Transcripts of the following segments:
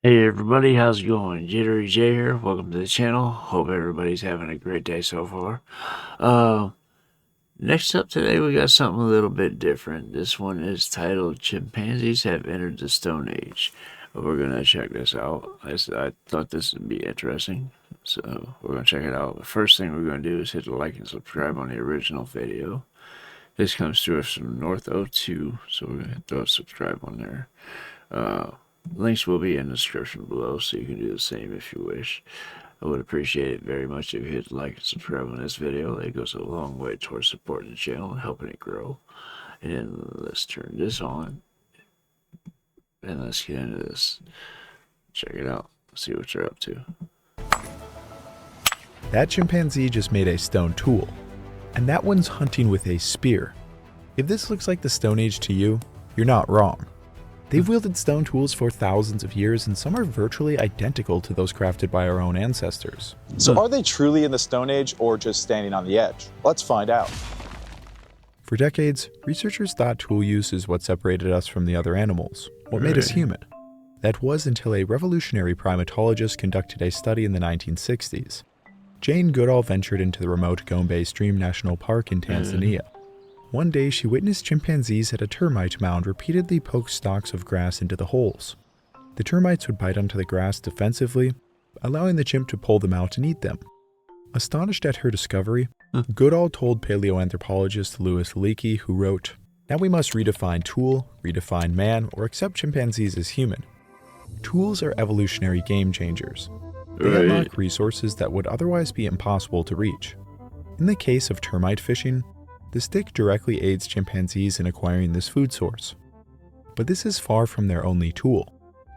Hey everybody, how's it going? Jittery J here. Welcome to the channel. Hope everybody's having a great day so far. Uh, Next up today, we got something a little bit different. This one is titled Chimpanzees Have Entered the Stone Age. We're going to check this out. I thought this would be interesting, so we're going to check it out. The first thing we're going to do is hit the like and subscribe on the original video. This comes to us from North02, so we're going to throw a subscribe on there. Links will be in the description below, so you can do the same if you wish. I would appreciate it very much if you hit like and subscribe on this video. It goes a long way towards supporting the channel and helping it grow. And then let's turn this on. And let's get into this. Check it out. See what you're up to. That chimpanzee just made a stone tool, and that one's hunting with a spear. If this looks like the Stone Age to you, you're not wrong. They've wielded stone tools for thousands of years, and some are virtually identical to those crafted by our own ancestors. So are they truly in the Stone Age or just standing on the edge? Let's find out. For decades, researchers thought tool use is what separated us from the other animals, what made us human. That was until a revolutionary primatologist conducted a study in the 1960s. Jane Goodall ventured into the remote Gombe Stream National Park in Tanzania. One day, she witnessed chimpanzees at a termite mound repeatedly poke stalks of grass into the holes. The termites would bite onto the grass defensively, allowing the chimp to pull them out and eat them. Astonished at her discovery, Goodall told paleoanthropologist Louis Leakey, who wrote, "Now we must redefine tool, redefine man, or accept chimpanzees as human. Tools are evolutionary game changers. They unlock resources that would otherwise be impossible to reach. In the case of termite fishing, the stick directly aids chimpanzees in acquiring this food source. But this is far from their only tool.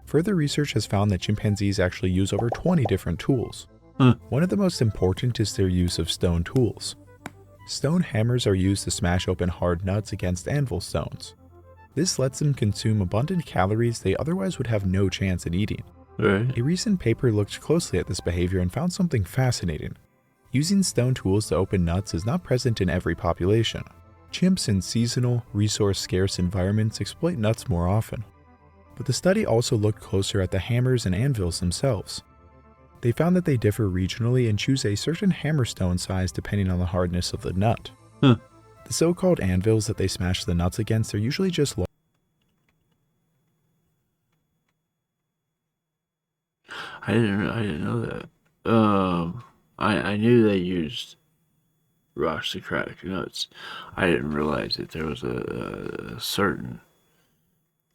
Further research has found that chimpanzees actually use over 20 different tools. One of the most important is their use of stone tools. Stone hammers are used to smash open hard nuts against anvil stones. This lets them consume abundant calories they otherwise would have no chance at eating. A recent paper looked closely at this behavior and found something fascinating. Using stone tools to open nuts is not present in every population. Chimps in seasonal, resource-scarce environments exploit nuts more often. But the study also looked closer at the hammers and anvils themselves. They found that they differ regionally and choose a certain hammerstone size depending on the hardness of the nut. The so-called anvils that they smash the nuts against are usually just large. I didn't know that. I knew they used rocks to crack nuts. I didn't realize that there was a certain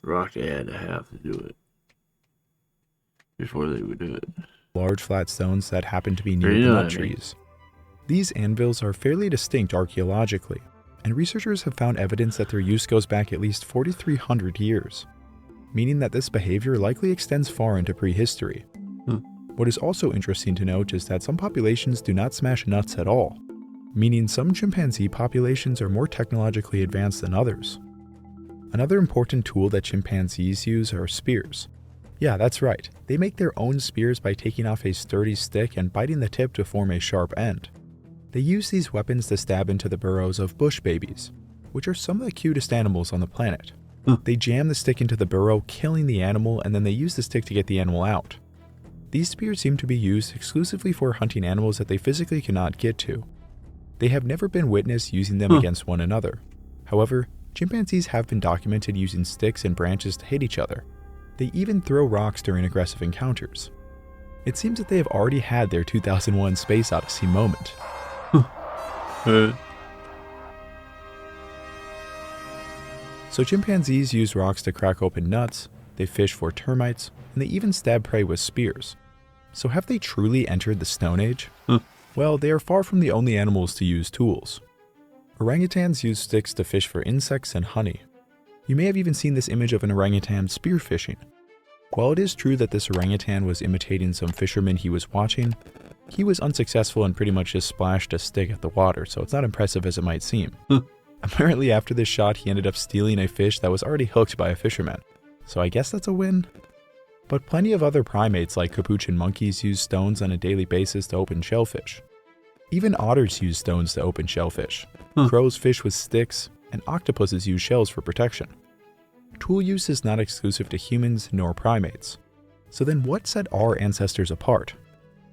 rock they had to have to do it before they would do it. Large flat stones that happen to be near the nut trees. These anvils are fairly distinct archaeologically, and researchers have found evidence that their use goes back at least 4,300 years, meaning that this behavior likely extends far into prehistory. What is also interesting to note is that some populations do not smash nuts at all, meaning some chimpanzee populations are more technologically advanced than others. Another important tool that chimpanzees use are spears. Yeah, that's right, they make their own spears by taking off a sturdy stick and biting the tip to form a sharp end. They use these weapons to stab into the burrows of bush babies, which are some of the cutest animals on the planet. They jam the stick into the burrow, killing the animal, and then they use the stick to get the animal out. These spears seem to be used exclusively for hunting animals that they physically cannot get to. They have never been witnessed using them against one another. However, chimpanzees have been documented using sticks and branches to hit each other. They even throw rocks during aggressive encounters. It seems that they have already had their 2001 Space Odyssey moment. So chimpanzees use rocks to crack open nuts, they fish for termites, and they even stab prey with spears. So have they truly entered the Stone Age? Well, they are far from the only animals to use tools. Orangutans use sticks to fish for insects and honey. You may have even seen this image of an orangutan spearfishing. While it is true that this orangutan was imitating some fishermen he was watching, he was unsuccessful and pretty much just splashed a stick at the water, so it's not impressive as it might seem. Apparently after this shot, he ended up stealing a fish that was already hooked by a fisherman. So I guess that's a win? But plenty of other primates like capuchin monkeys use stones on a daily basis to open shellfish. Even otters use stones to open shellfish. Crows fish with sticks, and octopuses use shells for protection. Tool use is not exclusive to humans nor primates. So then what set our ancestors apart?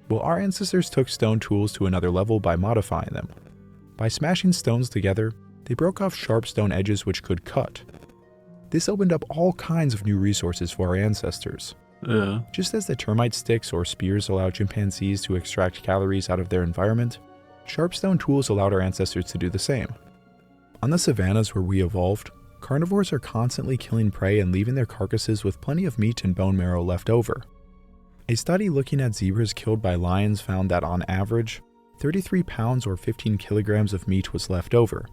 Well, our ancestors took stone tools to another level by modifying them. By smashing stones together, they broke off sharp stone edges which could cut. This opened up all kinds of new resources for our ancestors. Yeah. Just as the termite sticks or spears allowed chimpanzees to extract calories out of their environment, sharp stone tools allowed our ancestors to do the same. On the savannas where we evolved, carnivores are constantly killing prey and leaving their carcasses with plenty of meat and bone marrow left over. A study looking at zebras killed by lions found that on average, 33 pounds or 15 kilograms of meat was left over.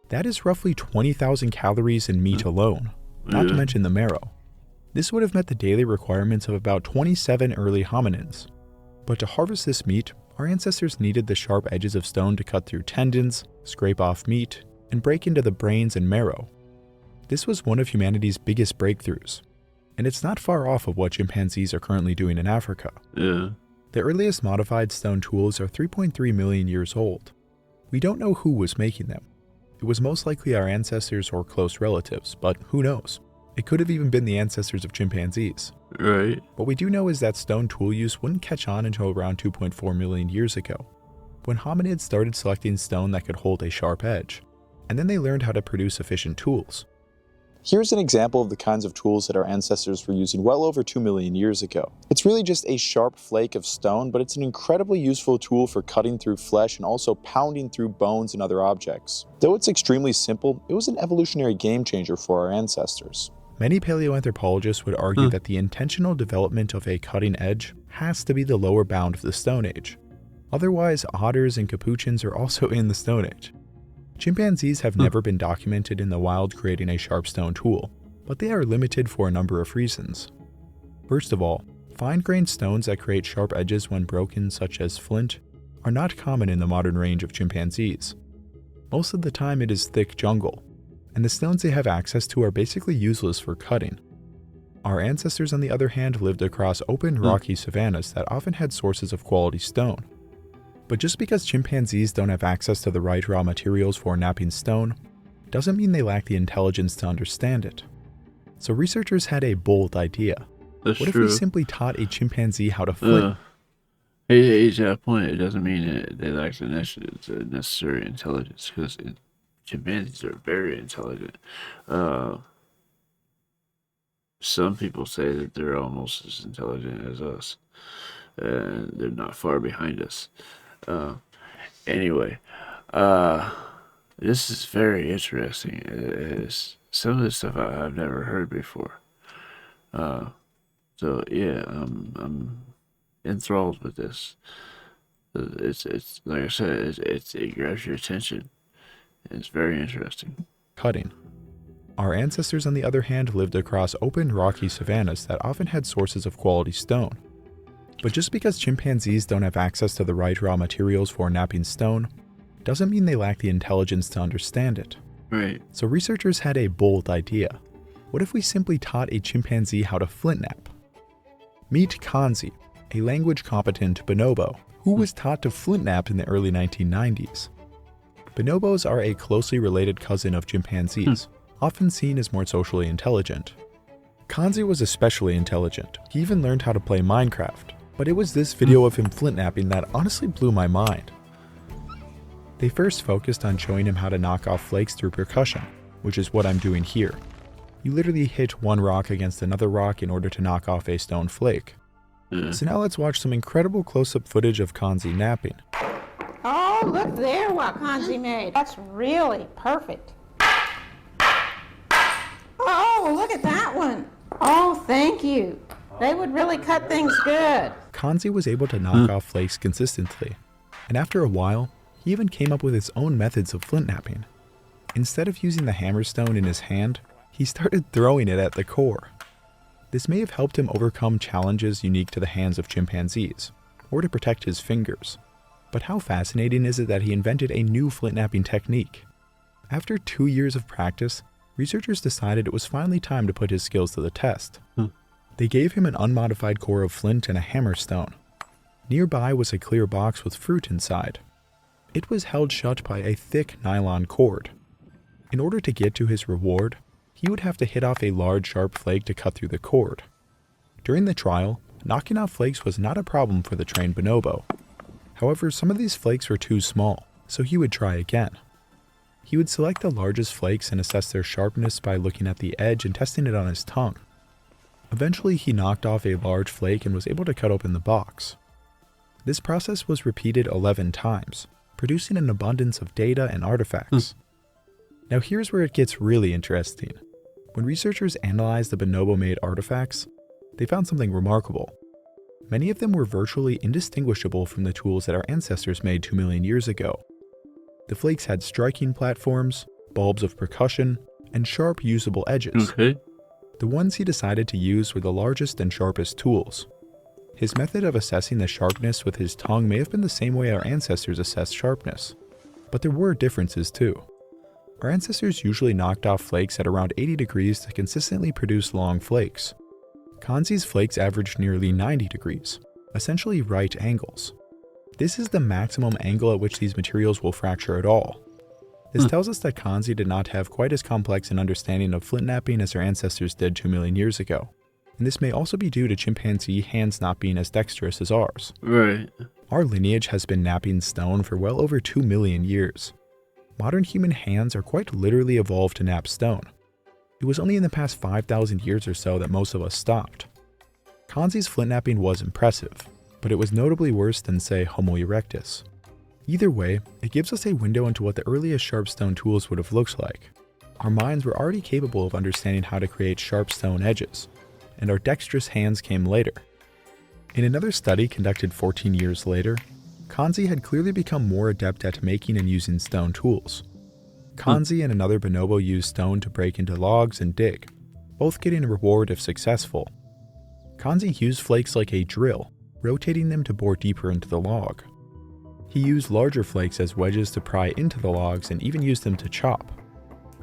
That is roughly 20,000 calories in meat alone, not to mention the marrow. This would have met the daily requirements of about 27 early hominins. But to harvest this meat, our ancestors needed the sharp edges of stone to cut through tendons, scrape off meat, and break into the brains and marrow. This was one of humanity's biggest breakthroughs, and it's not far off of what chimpanzees are currently doing in Africa. Yeah. The earliest modified stone tools are 3.3 million years old. We don't know who was making them. It was most likely our ancestors or close relatives, but who knows? It could have even been the ancestors of chimpanzees. Right. What we do know is that stone tool use wouldn't catch on until around 2.4 million years ago, when hominids started selecting stone that could hold a sharp edge, and then they learned how to produce efficient tools. Here's an example of the kinds of tools that our ancestors were using well over 2 million years ago. It's really just a sharp flake of stone, but it's an incredibly useful tool for cutting through flesh and also pounding through bones and other objects. Though it's extremely simple, it was an evolutionary game changer for our ancestors. Many paleoanthropologists would argue that the intentional development of a cutting edge has to be the lower bound of the Stone Age. Otherwise, otters and capuchins are also in the Stone Age. Chimpanzees have never been documented in the wild creating a sharp stone tool, but they are limited for a number of reasons. First of all, fine-grained stones that create sharp edges when broken, such as flint, are not common in the modern range of chimpanzees. Most of the time it is thick jungle, and the stones they have access to are basically useless for cutting. Our ancestors, on the other hand, lived across open, rocky savannas that often had sources of quality stone. But just because chimpanzees don't have access to the right raw materials for knapping stone, doesn't mean they lack the intelligence to understand it. So researchers had a bold idea. That's What if true. we simply taught a chimpanzee how to flint? He's at a point. It doesn't mean that they lack the necessary intelligence, because chimpanzees are very intelligent. Some people say that they're almost as intelligent as us, and they're not far behind us. Anyway, this is very interesting. It's some of this stuff I've never heard before. So yeah, I'm enthralled with this. It's like I said, it grabs your attention. It's very interesting. Cutting. Our ancestors, on the other hand, lived across open, rocky savannas that often had sources of quality stone. But just because chimpanzees don't have access to the right raw materials for knapping stone, doesn't mean they lack the intelligence to understand it. Right. So researchers had a bold idea. What if we simply taught a chimpanzee how to flint knap? Meet Kanzi, a language-competent bonobo, who was taught to flint knap in the early 1990s. Bonobos are a closely related cousin of chimpanzees, often seen as more socially intelligent. Kanzi was especially intelligent. He even learned how to play Minecraft. But it was this video of him flint knapping that honestly blew my mind. They first focused on showing him how to knock off flakes through percussion, which is what I'm doing here. You literally hit one rock against another rock in order to knock off a stone flake. So now let's watch some incredible close-up footage of Kanzi napping. Oh, look there what Kanzi made. That's really perfect. Oh, look at that one. Oh, thank you. They would really cut things good. Kanzi was able to knock off flakes consistently, and after a while, he even came up with his own methods of flint knapping. Instead of using the hammerstone in his hand, he started throwing it at the core. This may have helped him overcome challenges unique to the hands of chimpanzees, or to protect his fingers. But how fascinating is it that he invented a new flint knapping technique? After 2 years of practice, researchers decided it was finally time to put his skills to the test. They gave him an unmodified core of flint and a hammerstone. Nearby was a clear box with fruit inside. It was held shut by a thick nylon cord. In order to get to his reward, he would have to hit off a large sharp flake to cut through the cord. During the trial, knocking out flakes was not a problem for the trained bonobo. However, some of these flakes were too small, so he would try again. He would select the largest flakes and assess their sharpness by looking at the edge and testing it on his tongue. Eventually, he knocked off a large flake and was able to cut open the box. This process was repeated 11 times, producing an abundance of data and artifacts. Now here's where it gets really interesting. When researchers analyzed the bonobo-made artifacts, they found something remarkable. Many of them were virtually indistinguishable from the tools that our ancestors made 2 million years ago. The flakes had striking platforms, bulbs of percussion, and sharp usable edges. Okay. The ones he decided to use were the largest and sharpest tools. His method of assessing the sharpness with his tongue may have been the same way our ancestors assessed sharpness, but there were differences too. Our ancestors usually knocked off flakes at around 80 degrees to consistently produce long flakes. Chimpanzees' flakes averaged nearly 90 degrees, essentially right angles. This is the maximum angle at which these materials will fracture at all. This tells us that chimpanzees did not have quite as complex an understanding of flint knapping as their ancestors did 2 million years ago. And this may also be due to chimpanzee hands not being as dexterous as ours. Right. Our lineage has been knapping stone for well over 2 million years. Modern human hands are quite literally evolved to knap stone. It was only in the past 5,000 years or so that most of us stopped. Chimpanzees' flint knapping was impressive, but it was notably worse than, say, Homo erectus. Either way, it gives us a window into what the earliest sharp stone tools would have looked like. Our minds were already capable of understanding how to create sharp stone edges, and our dexterous hands came later. In another study conducted 14 years later, chimpanzee had clearly become more adept at making and using stone tools. Chimpanzee and another bonobo used stone to break into logs and dig, both getting a reward if successful. Chimpanzee used flakes like a drill, rotating them to bore deeper into the log. He used larger flakes as wedges to pry into the logs and even used them to chop.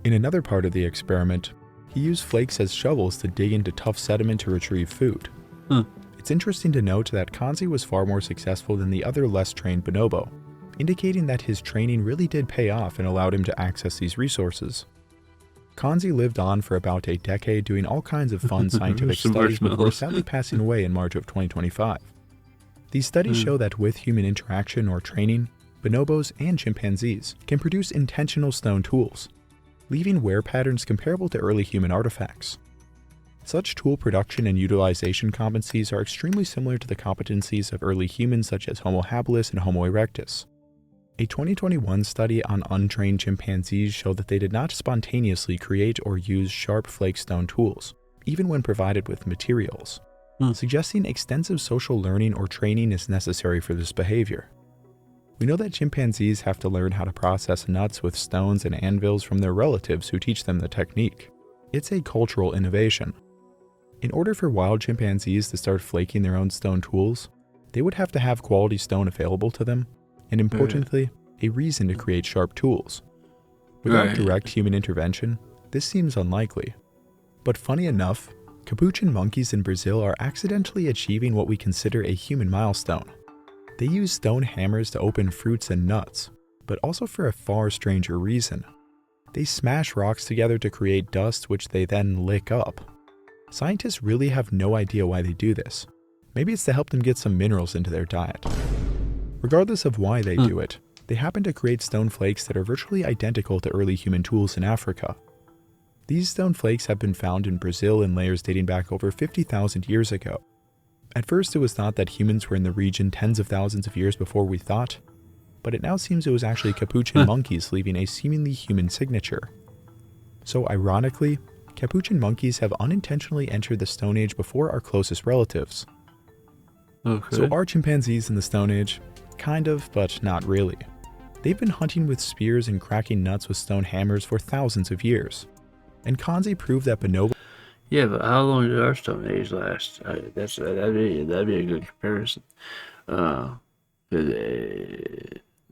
In another part of the experiment, he used flakes as shovels to dig into tough sediment to retrieve food. It's interesting to note that chimpanzee was far more successful than the other less trained bonobo, indicating that his training really did pay off and allowed him to access these resources. Chimpanzee lived on for about a decade doing all kinds of fun scientific Some studies before marshmallows. sadly passing away in March of 2025. These studies show that with human interaction or training, bonobos and chimpanzees can produce intentional stone tools, leaving wear patterns comparable to early human artifacts. Such tool production and utilization competencies are extremely similar to the competencies of early humans such as Homo habilis and Homo erectus. A 2021 study on untrained chimpanzees showed that they did not spontaneously create or use sharp flake stone tools, even when provided with materials, suggesting extensive social learning or training is necessary for this behavior. We know that chimpanzees have to learn how to process nuts with stones and anvils from their relatives who teach them the technique. It's a cultural innovation. In order for wild chimpanzees to start flaking their own stone tools, they would have to have quality stone available to them, and importantly, a reason to create sharp tools. Without direct human intervention, this seems unlikely. But funny enough, capuchin monkeys in Brazil are accidentally achieving what we consider a human milestone. They use stone hammers to open fruits and nuts, but also for a far stranger reason. They smash rocks together to create dust which they then lick up. Scientists really have no idea why they do this. Maybe it's to help them get some minerals into their diet. Regardless of why they do it, they happen to create stone flakes that are virtually identical to early human tools in Africa. These stone flakes have been found in Brazil in layers dating back over 50,000 years ago. At first it was thought that humans were in the region tens of thousands of years before we thought, but it now seems it was actually capuchin monkeys leaving a seemingly human signature. So ironically, capuchin monkeys have unintentionally entered the Stone Age before our closest relatives. So are chimpanzees in the Stone Age? Kind of, but not really. They've been hunting with spears and cracking nuts with stone hammers for thousands of years. And chimpanzee proved that bonobo. Yeah, but how long did our Stone Age last? That'd be a good comparison. Let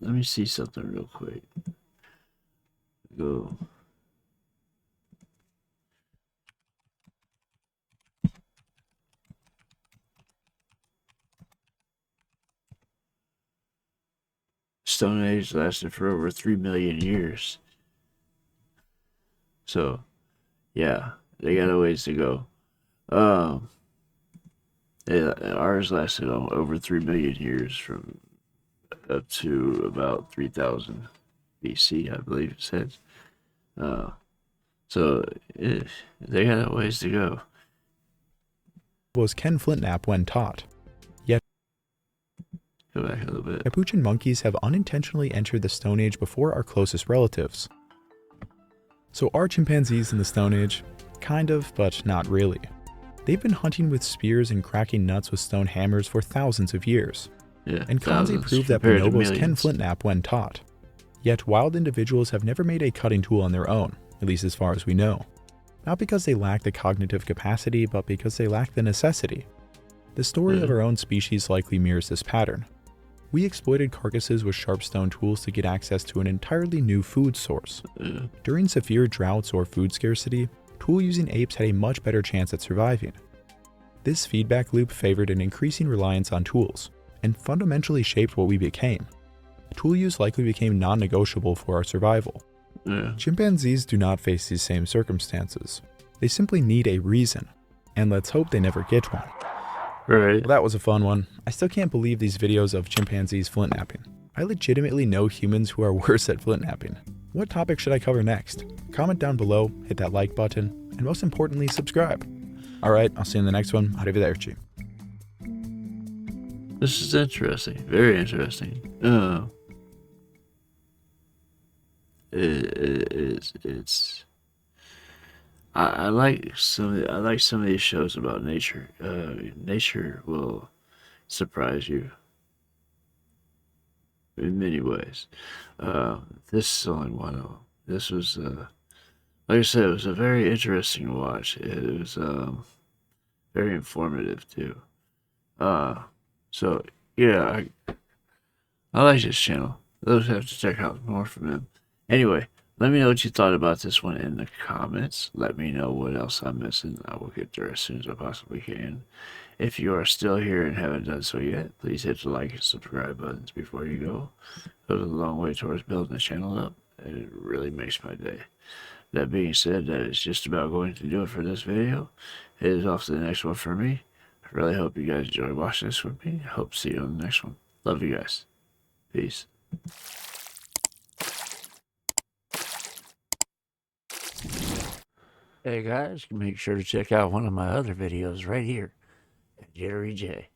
me see something real quick. Go. Stone Age lasted for over 3 million years. So, yeah, they got a ways to go. Ours lasted over 3 million years, from up to about 3000 BC, I believe it says. Uh, so they got a ways to go. Was can flintnap when taught. Yet, Go back a little bit. capuchin monkeys have unintentionally entered the Stone Age before our closest relatives. So are chimpanzees in the Stone Age? Kind of, but not really. They've been hunting with spears and cracking nuts with stone hammers for thousands of years. Yeah, And Kanzi proved that compared to bonobos can millions. flintnap when taught. Yet wild individuals have never made a cutting tool on their own, at least as far as we know. Not because they lack the cognitive capacity, but because they lack the necessity. The story of our own species likely mirrors this pattern. We exploited carcasses with sharp stone tools to get access to an entirely new food source. During severe droughts or food scarcity, tool-using apes had a much better chance at surviving. This feedback loop favored an increasing reliance on tools, and fundamentally shaped what we became. Tool use likely became non-negotiable for our survival. Chimpanzees do not face these same circumstances. They simply need a reason, and let's hope they never get one. Right. Well, that was a fun one. I still can't believe these videos of chimpanzees flintnapping. I legitimately know humans who are worse at flintnapping. What topic should I cover next? Comment down below, hit that like button, and most importantly, subscribe. Alright, I'll see you in the next one. Arrivederci. This is interesting. Very interesting. It's. I like some of these shows about nature. Nature will surprise you in many ways. This is only one of them. This was, like I said, it was a very interesting watch. It was very informative too. So yeah, I like this channel. Those have to check out more from him. Anyway, let me know what you thought about this one in the comments. Let me know what else I'm missing. I will get there as soon as I possibly can. If you are still here and haven't done so yet, please hit the like and subscribe buttons before you go. Goes a long way towards building the channel up, and it really makes my day. That being said, that is just about going to do it for this video. It is off to the next one for me. I really hope you guys enjoy watching this with me. I hope to see you on the next one. Love you guys. Peace. Hey guys, make sure to check out one of my other videos right here at Jittery J.